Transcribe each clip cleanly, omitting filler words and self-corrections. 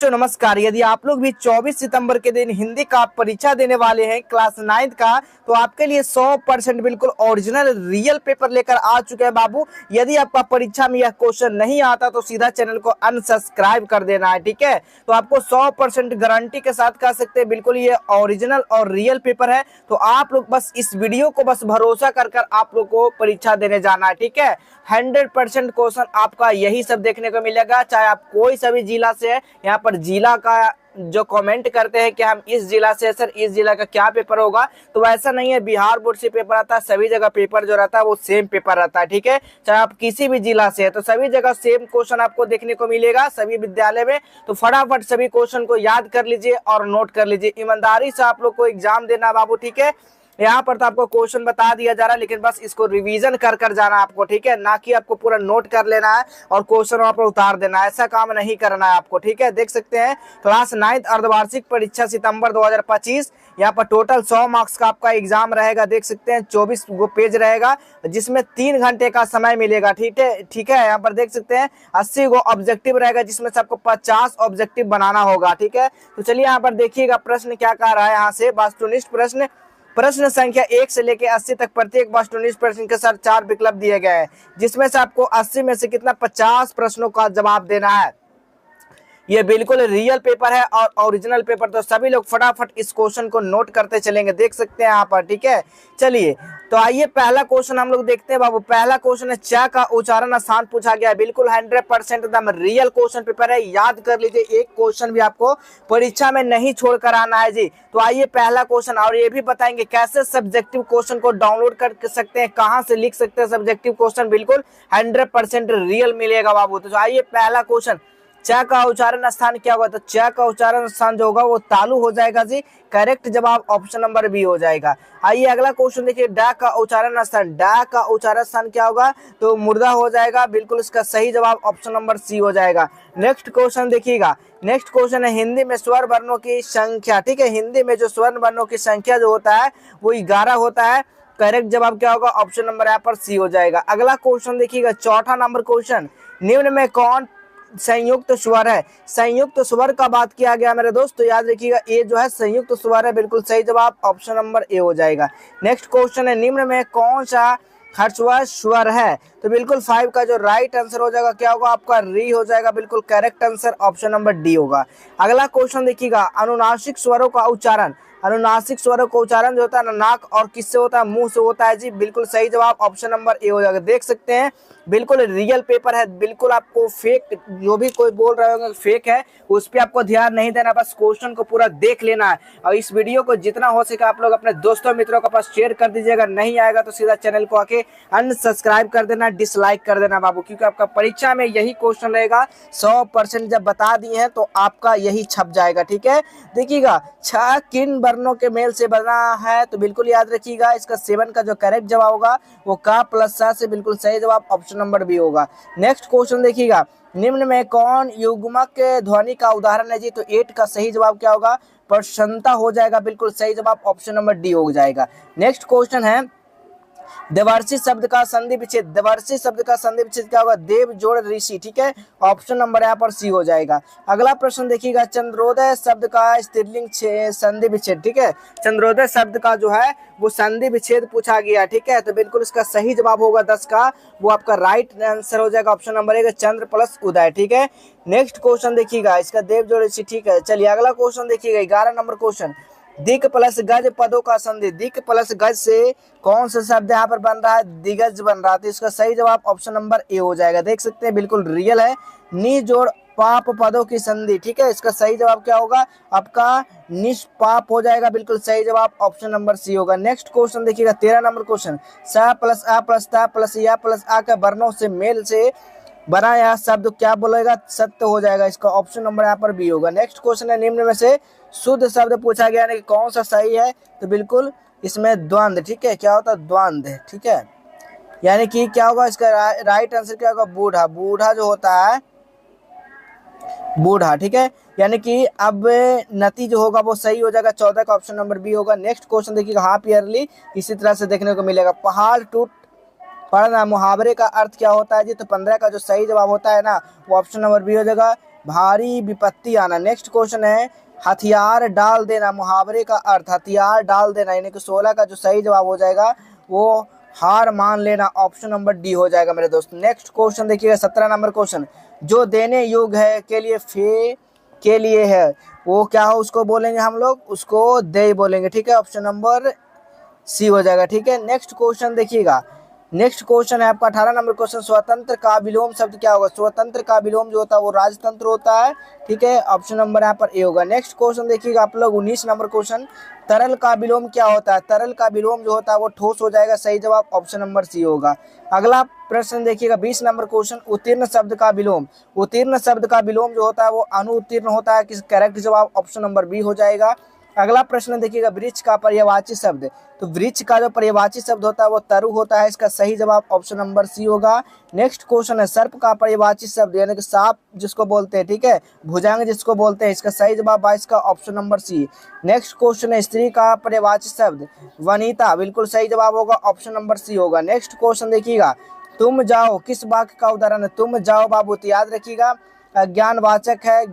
तो नमस्कार। यदि आप लोग भी 24 सितंबर के दिन हिंदी का परीक्षा देने वाले हैं क्लास 9 का, तो आपके लिए 100% बिल्कुल ओरिजिनल रियल पेपर लेकर आ चुके हैं बाबू। यदि आपका परीक्षा में यह क्वेश्चन नहीं आता तो सीधा चैनल को अनसब्सक्राइब कर देना है, ठीक है। तो आपको 100% गारंटी के साथ कह सकते हैं बिल्कुल ये ओरिजिनल और रियल पेपर है। तो आप लोग बस इस वीडियो को बस भरोसा कर आप लोग को परीक्षा देने जाना है, ठीक है। 100% क्वेश्चन आपका यही सब देखने को मिलेगा, चाहे आप कोई सा भी जिला से है। यहाँ पर जिला का जो कमेंट करते हैं कि हम इस जिला से, सर इस जिला का क्या पेपर होगा, तो वैसा नहीं है। बिहार बोर्ड से पेपर आता है, सभी जगह पेपर जो रहता है वो सेम पेपर रहता है, ठीक है। चाहे आप किसी भी जिला से है तो सभी जगह सेम क्वेश्चन आपको देखने को मिलेगा सभी विद्यालय में। तो फटाफट सभी क्वेश्चन को याद कर लीजिए और नोट कर लीजिए। ईमानदारी से आप लोग को एग्जाम देना बाबू, ठीक है। यहाँ पर तो आपको क्वेश्चन बता दिया जा रहा है, लेकिन बस इसको रिवीजन कर जाना आपको, ठीक है। ना कि आपको पूरा नोट कर लेना है और क्वेश्चन वहां पर उतार देना है, ऐसा काम नहीं करना है आपको, ठीक है। देख सकते हैं क्लास 9 अर्धवार्षिक परीक्षा सितंबर 2025। यहाँ पर टोटल 100 मार्क्स का आपका एग्जाम रहेगा। देख सकते हैं 24 गो पेज रहेगा, जिसमें 3 घंटे का समय मिलेगा, ठीक है, ठीक है। यहाँ पर देख सकते हैं 80 गो ऑब्जेक्टिव रहेगा, जिसमें से आपको 50 ऑब्जेक्टिव बनाना होगा, ठीक है। तो चलिए यहाँ पर देखिएगा प्रश्न क्या कह रहा है। यहाँ से वस्तुनिष्ठ प्रश्न, प्रश्न संख्या 1 से लेकर 80 तक प्रत्येक वस्तुनिष्ठ प्रश्न के साथ 4 विकल्प दिए गए हैं, जिसमें से आपको 80 में से कितना 50 प्रश्नों का जवाब देना है। ये बिल्कुल रियल पेपर है और ओरिजिनल पेपर। तो सभी लोग फटाफट इस क्वेश्चन को नोट करते चलेंगे, देख सकते हैं यहाँ पर, ठीक है। चलिए तो आइए पहला क्वेश्चन हम लोग देखते हैं बाबू। पहला क्वेश्चन है च का उच्चारण आसान पूछा गया है। बिल्कुल 100% एकदम रियल क्वेश्चन पेपर है, याद कर लीजिए। एक क्वेश्चन भी आपको परीक्षा में नहीं छोड़कर आना है जी। तो आइए पहला क्वेश्चन, और ये भी बताएंगे कैसे सब्जेक्टिव क्वेश्चन को डाउनलोड कर सकते हैं, कहाँ से लिख सकते हैं सब्जेक्टिव क्वेश्चन। बिल्कुल 100% रियल मिलेगा बाबू। तो आइए पहला क्वेश्चन, च का उच्चारण स्थान क्या होगा। तो च का उच्चारण स्थान जो होगा वो तालु हो जाएगा जी। करेक्ट जवाब ऑप्शन नंबर बी हो जाएगा। आइए अगला क्वेश्चन देखिए, ड का उच्चारण स्थान, ड का उच्चारण स्थान क्या होगा। तो मुर्दा हो जाएगा। बिल्कुल इसका सही जवाब ऑप्शन नंबर सी हो जाएगा। नेक्स्ट क्वेश्चन देखिएगा, नेक्स्ट क्वेश्चन है हिंदी में स्वर वर्णों की संख्या, ठीक है। हिंदी में जो स्वर्ण वर्णों की संख्या जो होता है वो 11 होता है। करेक्ट जवाब क्या होगा, ऑप्शन नंबर यहाँ पर सी हो जाएगा। अगला क्वेश्चन देखिएगा, चौथा नंबर क्वेश्चन, निम्न में कौन संयुक्त स्वर है। संयुक्त स्वर का बात किया गया मेरे दोस्त, तो याद रखिएगा ए जो है संयुक्त स्वर है। बिल्कुल सही जवाब ऑप्शन नंबर ए हो जाएगा। नेक्स्ट क्वेश्चन है, निम्न में कौन सा हर्षवार स्वर है। तो बिल्कुल 5 का जो राइट आंसर हो जाएगा क्या होगा आपका, री हो जाएगा। बिल्कुल correct answer option number D होगा। अगला क्वेश्चन देखिएगा, अनुनासिक स्वरों का उच्चारण, अनुनासिक स्वरों का उच्चारण जो होता है ना नाक और किससे होता है, मुंह से होता है जी। बिल्कुल सही जवाब ऑप्शन नंबर ए हो जाएगा। देख सकते हैं बिल्कुल रियल पेपर है। बिल्कुल आपको फेक, जो भी कोई बोल रहे होंगे फेक है, उस पर आपको ध्यान नहीं देना, बस क्वेश्चन को पूरा देख लेना है। और इस वीडियो को जितना हो सके आप लोग अपने दोस्तों मित्रों के पास शेयर कर दीजिएगा। नहीं आएगा तो सीधा चैनल को आके अनसब्सक्राइब कर देना, डिसलाइक कर देना बाबू, क्योंकि आपका परीक्षा में यही क्वेश्चन रहेगा। 100% जब बता दिए हैं तो आपका यही छप जाएगा, ठीक है। देखिएगा छ किन वर्णों के मेल से बना है। तो बिल्कुल याद रखिएगा इसका 7 का जो करेक्ट जवाब होगा वो का प्लस सा से बिल्कुल सही जवाब ऑप्शन नंबर बी होगा। नेक्स्ट क्वेश्चन देखिएगा, निम्न में कौन युग्मक ध्वनि का उदाहरण है जी। तो 8 का सही जवाब क्या होगा, प्रसन्नता हो जाएगा। बिल्कुल सही जवाब ऑप्शन नंबर डी हो जाएगा। नेक्स्ट क्वेश्चन है, देवर्षि शब्द का संधि विच्छेद, देवर्षि शब्द का संधि विच्छेद क्या होगा, देव जोड़ ऋषि, ठीक है। ऑप्शन नंबर यहाँ पर सी हो जाएगा। अगला प्रश्न देखिएगा, चंद्रोदय शब्द का स्त्रीलिंग संधि विच्छेद, ठीक है। चंद्रोदय शब्द का जो है वो संधि विच्छेद पूछा गया, ठीक है। तो बिल्कुल इसका सही जवाब होगा 10 का, वो आपका राइट आंसर हो जाएगा ऑप्शन नंबर ए, चंद्र प्लस उदय, ठीक है। नेक्स्ट क्वेश्चन देखिएगा, इसका देव जोड़ ऋषि, ठीक है। चलिए अगला क्वेश्चन देखिएगा, 11 नंबर क्वेश्चन, दिक प्लस गज पदों का संधि, दिक प्लस गज से कौन सा शब्द यहाँ पर बन रहा है, दिग्गज बन रहा है। तो इसका सही जवाब ऑप्शन नंबर ए हो जाएगा। देख सकते हैं बिल्कुल रियल है। नि जोड़ पाप पदों की संधि, ठीक है। इसका सही जवाब क्या होगा आपका, निष्पाप हो जाएगा। बिल्कुल सही जवाब ऑप्शन नंबर सी होगा। नेक्स्ट क्वेश्चन देखिएगा, 13 नंबर क्वेश्चन, स प्लस आ प्लस ता प्लस या प्लस आ के वर्णों से मेल से बना यह शब्द क्या बोलेगा, सत्य हो जाएगा। इसका ऑप्शन नंबर यहाँ पर बी होगा। नेक्स्ट क्वेश्चन है, निम्न में से शुद्ध शब्द पूछा गया है, कौन सा सही है। तो बिल्कुल इसमें द्वंद्व, ठीक है। क्या होता है, द्वंद्व, ठीक है। यानी कि क्या होगा इसका राइट आंसर क्या होगा, बूढ़ा, बूढ़ा जो होता है बूढ़ा, ठीक है। यानी कि अब नती जो होगा वो सही हो जाएगा। 14 का ऑप्शन नंबर बी होगा। नेक्स्ट क्वेश्चन देखिएगा, हाफ ईयरली इसी तरह से देखने को मिलेगा, पहाड़ टूट पड़ना मुहावरे का अर्थ क्या होता है जी। तो 15 का जो सही जवाब होता है ना वो ऑप्शन नंबर बी हो जाएगा, भारी विपत्ति आना। नेक्स्ट क्वेश्चन है हथियार डाल देना, मुहावरे का अर्थ हथियार डाल देना, यानी कि 16 का जो सही जवाब हो जाएगा वो हार मान लेना, ऑप्शन नंबर डी हो जाएगा मेरे दोस्त। नेक्स्ट क्वेश्चन देखिएगा 17 नंबर क्वेश्चन, जो देने योग्य है के लिए फे के लिए है वो क्या हो, उसको बोलेंगे हम लोग, उसको दे बोलेंगे, ठीक है, ऑप्शन नंबर सी हो जाएगा, ठीक है। नेक्स्ट क्वेश्चन देखिएगा, नेक्स्ट क्वेश्चन है आपका 18 नंबर क्वेश्चन, स्वतंत्र का विलोम शब्द क्या होगा, स्वतंत्र का विलोम जो होता है वो राजतंत्र होता है, ठीक है, ऑप्शन नंबर यहाँ पर ए होगा। नेक्स्ट क्वेश्चन देखिएगा आप लोग 19 नंबर क्वेश्चन, तरल का विलोम क्या होता है, तरल का विलोम जो होता है वो ठोस हो जाएगा, सही जवाब ऑप्शन नंबर सी होगा। अगला प्रश्न देखिएगा 20 नंबर क्वेश्चन, उत्तीर्ण शब्द का विलोम, उत्तीर्ण शब्द का विलोम जो होता है वो अनुत्तीर्ण होता है, किस करेक्ट जवाब ऑप्शन नंबर बी हो जाएगा। अगला प्रश्न देखिएगा वृक्ष का पर्यायवाची शब्द, तो वृक्ष का जो पर्यायवाची शब्द होता है वो तरु होता है, इसका सही जवाब ऑप्शन नंबर सी होगा। नेक्स्ट क्वेश्चन है सर्प का पर्यायवाची शब्द, यानी कि सांप जिसको बोलते हैं, ठीक है, भुजंग जिसको बोलते हैं, इसका सही जवाब 22 का option number C. Next question है स्त्री का पर्यायवाची शब्द वनिता, बिल्कुल सही जवाब होगा, ऑप्शन नंबर सी होगा। नेक्स्ट क्वेश्चन देखिएगा तुम जाओ किस वाक्य का उदाहरण है, तुम जाओ बाबू, तो याद रखिएगा अज्ञानवाचक है,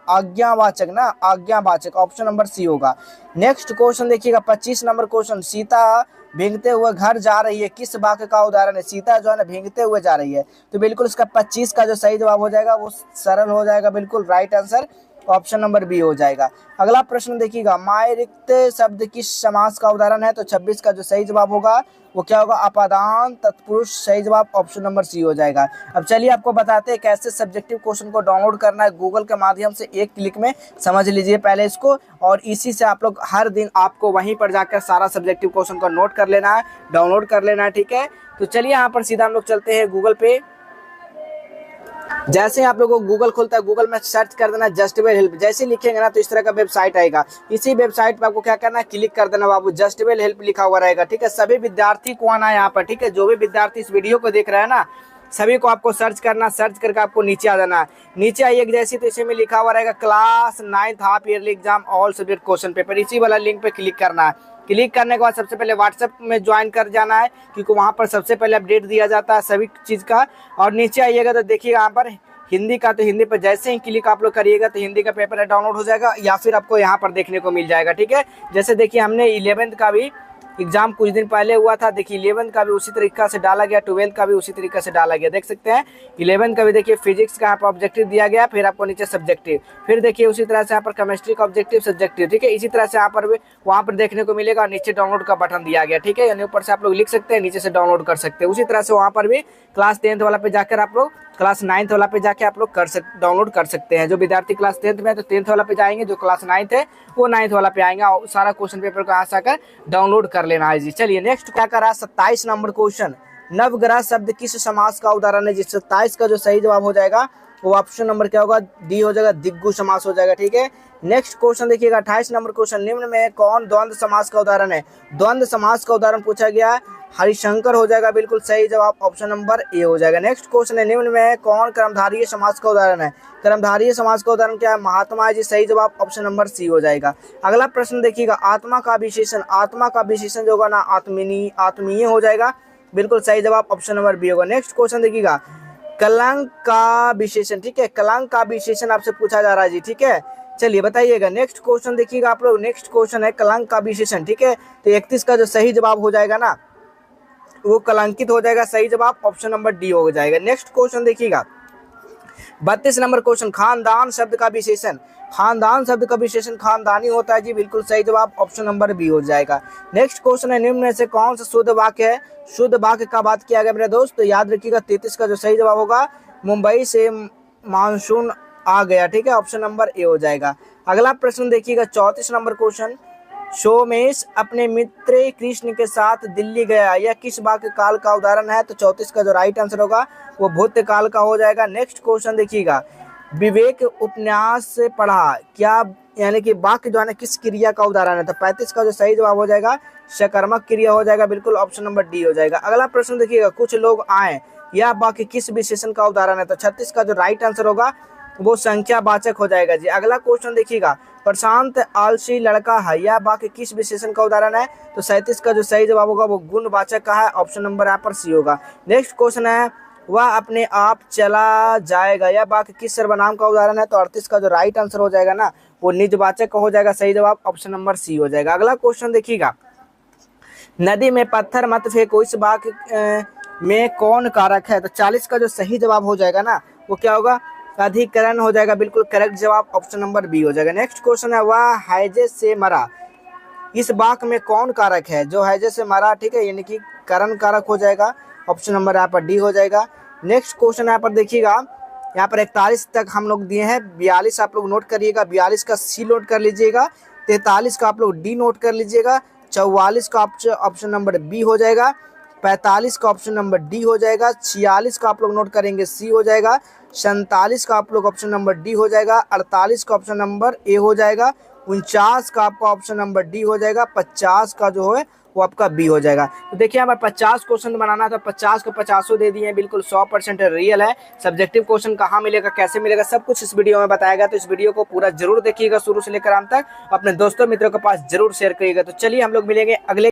आज्ञावाचक ना, आज्ञावाचक, ऑप्शन नंबर सी होगा। नेक्स्ट क्वेश्चन देखिएगा 25 नंबर क्वेश्चन, सीता भीगते हुए घर जा रही है, किस वाक्य का उदाहरण है, सीता जो है ना भीगते हुए जा रही है, तो बिल्कुल इसका 25 का जो सही जवाब हो जाएगा वो सरल हो जाएगा, बिल्कुल right answer option number B हो जाएगा। अगला प्रश्न देखिएगा माय रिक्त शब्द किस समास का उदाहरण है, तो 26 का जो सही जवाब होगा वो क्या होगा, अपादान तत्पुरुष, सही जवाब ऑप्शन नंबर सी हो जाएगा। अब चलिए आपको बताते हैं कैसे सब्जेक्टिव क्वेश्चन को डाउनलोड करना है गूगल के माध्यम से, एक क्लिक में समझ लीजिए पहले इसको, और इसी से आप लोग हर दिन आपको वहीं पर जाकर सारा सब्जेक्टिव क्वेश्चन को नोट कर लेना है, डाउनलोड कर लेना है, ठीक है। तो चलिए यहाँ पर सीधा हम लोग चलते हैं गूगल पे। जैसे ही आप लोगों को गूगल खुलता है, गूगल में सर्च कर देना जस्टवेल हेल्प, जैसे लिखेंगे ना तो इस तरह का वेबसाइट आएगा, इसी वेबसाइट पर आपको क्या करना है, क्लिक कर देना बाबू, जस्टवेल हेल्प लिखा हुआ रहेगा, ठीक है। सभी विद्यार्थी को आना है यहाँ पर, ठीक है, जो भी विद्यार्थी इस वीडियो को देख रहा है ना सभी को आपको सर्च करना, सर्च करके आपको नीचे आ जाना है, नीचे आइए जैसे तो इसी में लिखा हुआ रहेगा class 9th half yearly exam all subject question paper, इसी वाला लिंक पे क्लिक करना है। क्लिक करने के बाद सबसे पहले व्हाट्सएप में ज्वाइन कर जाना है, क्योंकि वहाँ पर सबसे पहले अपडेट दिया जाता है सभी चीज़ का। और नीचे आइएगा तो देखिएगा यहाँ पर हिंदी का, तो हिंदी पर जैसे ही क्लिक आप लोग करिएगा तो हिंदी का पेपर डाउनलोड हो जाएगा, या फिर आपको यहाँ पर देखने को मिल जाएगा, ठीक है। जैसे देखिए हमने 11th का भी एग्जाम कुछ दिन पहले हुआ था, देखिए 11th का भी उसी तरीका से डाला गया, 12th का भी उसी तरीके से डाला गया, देख सकते हैं। 11th का भी देखिए फिजिक्स का यहाँ पर ऑब्जेक्टिव दिया गया, फिर आपको नीचे सब्जेक्टिव, फिर देखिए उसी तरह से यहाँ पर केमिस्ट्री का ऑब्जेक्टिव सब्जेक्टिव, ठीक है, इसी तरह से यहाँ पर भी वहाँ पर देखने को मिलेगा, नीचे डाउनलोड का बटन दिया गया, ठीक है, यानी ऊपर से आप लोग लिख सकते हैं, नीचे से डाउनलोड कर सकते हैं। उसी तरह से वहाँ पर भी क्लास 10th वाला पे जाकर आप लोग, क्लास 9th वाला पे जाके आप लोग डाउनलोड कर सकते हैं। जो विद्यार्थी क्लास 10th में है तो 10th वाला पे जाएंगे, जो क्लास 9th है वो 9th वाला पे आएंगे, और सारा क्वेश्चन पेपर को यहाँ से आकर डाउनलोड कर लेना है जी। चलिए नेक्स्ट क्या कर रहा है 27 नंबर क्वेश्चन, नवग्रह शब्द किस समास का उदाहरण है, जिस 27 का जो सही जवाब हो जाएगा वो ऑप्शन नंबर क्या होगा, डी हो जाएगा, दिग्गु समास हो जाएगा, ठीक है। नेक्स्ट क्वेश्चन देखिएगा 28 नंबर क्वेश्चन, निम्न में कौन द्वंद्व समास का उदाहरण है, द्वंद्व समास का उदाहरण पूछा गया, हरिशंकर हो जाएगा, बिल्कुल सही जवाब ऑप्शन नंबर ए हो जाएगा। नेक्स्ट क्वेश्चन है निम्न में कौन कर्मधारय समास का उदाहरण है, कर्मधारय समास का उदाहरण क्या है, महात्मा है जी, सही जवाब ऑप्शन नंबर सी हो जाएगा। अगला प्रश्न देखिएगा आत्मा का विशेषण, आत्मा का विशेषण जो होगा ना आत्मीय, आत्मीय हो जाएगा, बिल्कुल सही जवाब ऑप्शन नंबर बी होगा। नेक्स्ट क्वेश्चन देखिएगा कलंक का विशेषण, ठीक है, कलंक का विशेषण आपसे पूछा जा रहा है जी, ठीक है, चलिए बताइएगा। नेक्स्ट क्वेश्चन देखिएगा आप लोग, नेक्स्ट क्वेश्चन है कलंक का विशेषण, ठीक है, तो 31 का जो सही जवाब हो जाएगा ना वो कलंकित हो जाएगा, सही जवाब ऑप्शन नंबर डी हो जाएगा। नेक्स्ट क्वेश्चन देखिएगा 32 नंबर क्वेश्चन, खानदान शब्द का विशेषण, खानदान शब्द का विशेषण खानदानी होता है जी, बिल्कुल सही जवाब ऑप्शन नंबर बी हो जाएगा। नेक्स्ट क्वेश्चन है निम्न में से कौन सा शुद्ध वाक्य है, शुद्ध वाक्य का बात किया गया मेरे दोस्त, तो याद रखिएगा 33 का जो सही जवाब होगा मुंबई से मानसून आ गया, ठीक है, ऑप्शन नंबर ए हो जाएगा। अगला प्रश्न देखिएगा 34 नंबर क्वेश्चन, सोमेश अपने मित्र कृष्ण के साथ दिल्ली गया, यह किस वाक्य काल का उदाहरण है, तो 34 का जो राइट आंसर होगा वो भूतकाल का हो जाएगा। नेक्स्ट क्वेश्चन देखिएगा विवेक उपन्यास से पढ़ा, क्या यानी कि वाक्य जो है ना किस क्रिया का उदाहरण है, तो 35 का जो सही जवाब हो जाएगा सकर्मक क्रिया हो जाएगा, बिल्कुल ऑप्शन नंबर डी हो जाएगा। अगला प्रश्न देखिएगा कुछ लोग आए, यह वाक्य किस विशेषण का उदाहरण है, तो 36 का जो राइट आंसर होगा वो संख्यावाचक हो जाएगा जी। अगला क्वेश्चन देखिएगा प्रशांत आलसी लड़का है, यह वाक्य किस विशेषण का उदाहरण है, तो 37 का जो सही जवाब होगा वो गुणवाचक का है, ऑप्शन नंबर यहाँ पर सी होगा। नेक्स्ट क्वेश्चन है वह अपने आप चला जाएगा। यह वाक्य किस सर्वनाम का उदाहरण है? तो 38 का जो राइट आंसर हो जाएगा ना वो निजवाचक का हो जाएगा। सही जवाब ऑप्शन नंबर सी हो जाएगा। अगला क्वेश्चन देखिएगा, नदी में पत्थर मत फेंको, इस वाक्य में कौन कारक है? तो 40 का जो सही जवाब हो जाएगा ना वो क्या होगा? अधिकरण हो जाएगा। बिल्कुल करेक्ट जवाब ऑप्शन नंबर बी हो जाएगा। नेक्स्ट क्वेश्चन है, वह हैजे से मरा, इस वाक्य में कौन कारक है? जो हैजे से मरा, ठीक है, यानी कि करण कारक हो जाएगा। ऑप्शन नंबर यहाँ पर डी हो जाएगा। नेक्स्ट क्वेश्चन यहाँ पर देखिएगा, यहाँ पर 41 तक हम लोग दिए हैं, 42 आप लोग नोट करिएगा, 42 का सी नोट कर लीजिएगा, 43 का आप लोग डी नोट कर लीजिएगा, 44 का ऑप्शन नंबर बी हो जाएगा, 45 का ऑप्शन नंबर डी हो जाएगा, 46 का आप लोग नोट करेंगे सी हो जाएगा, 47 का आप लोग ऑप्शन नंबर डी हो जाएगा, 48 का ऑप्शन नंबर ए हो जाएगा, 49 का आपका ऑप्शन नंबर डी हो जाएगा, 50 का जो है वो आपका बी हो जाएगा। तो देखिए यहाँ पर 50 क्वेश्चन बनाना था, 50 को 50 दे दिए हैं, बिल्कुल 100% रियल है। सब्जेक्टिव क्वेश्चन कहाँ मिलेगा, कैसे मिलेगा, सब कुछ इस वीडियो में बताएगा। तो इस वीडियो को पूरा जरूर देखिएगा शुरू से लेकर अंत तक, अपने दोस्तों मित्रों के पास जरूर शेयर करिएगा। तो चलिए हम लोग मिलेंगे अगले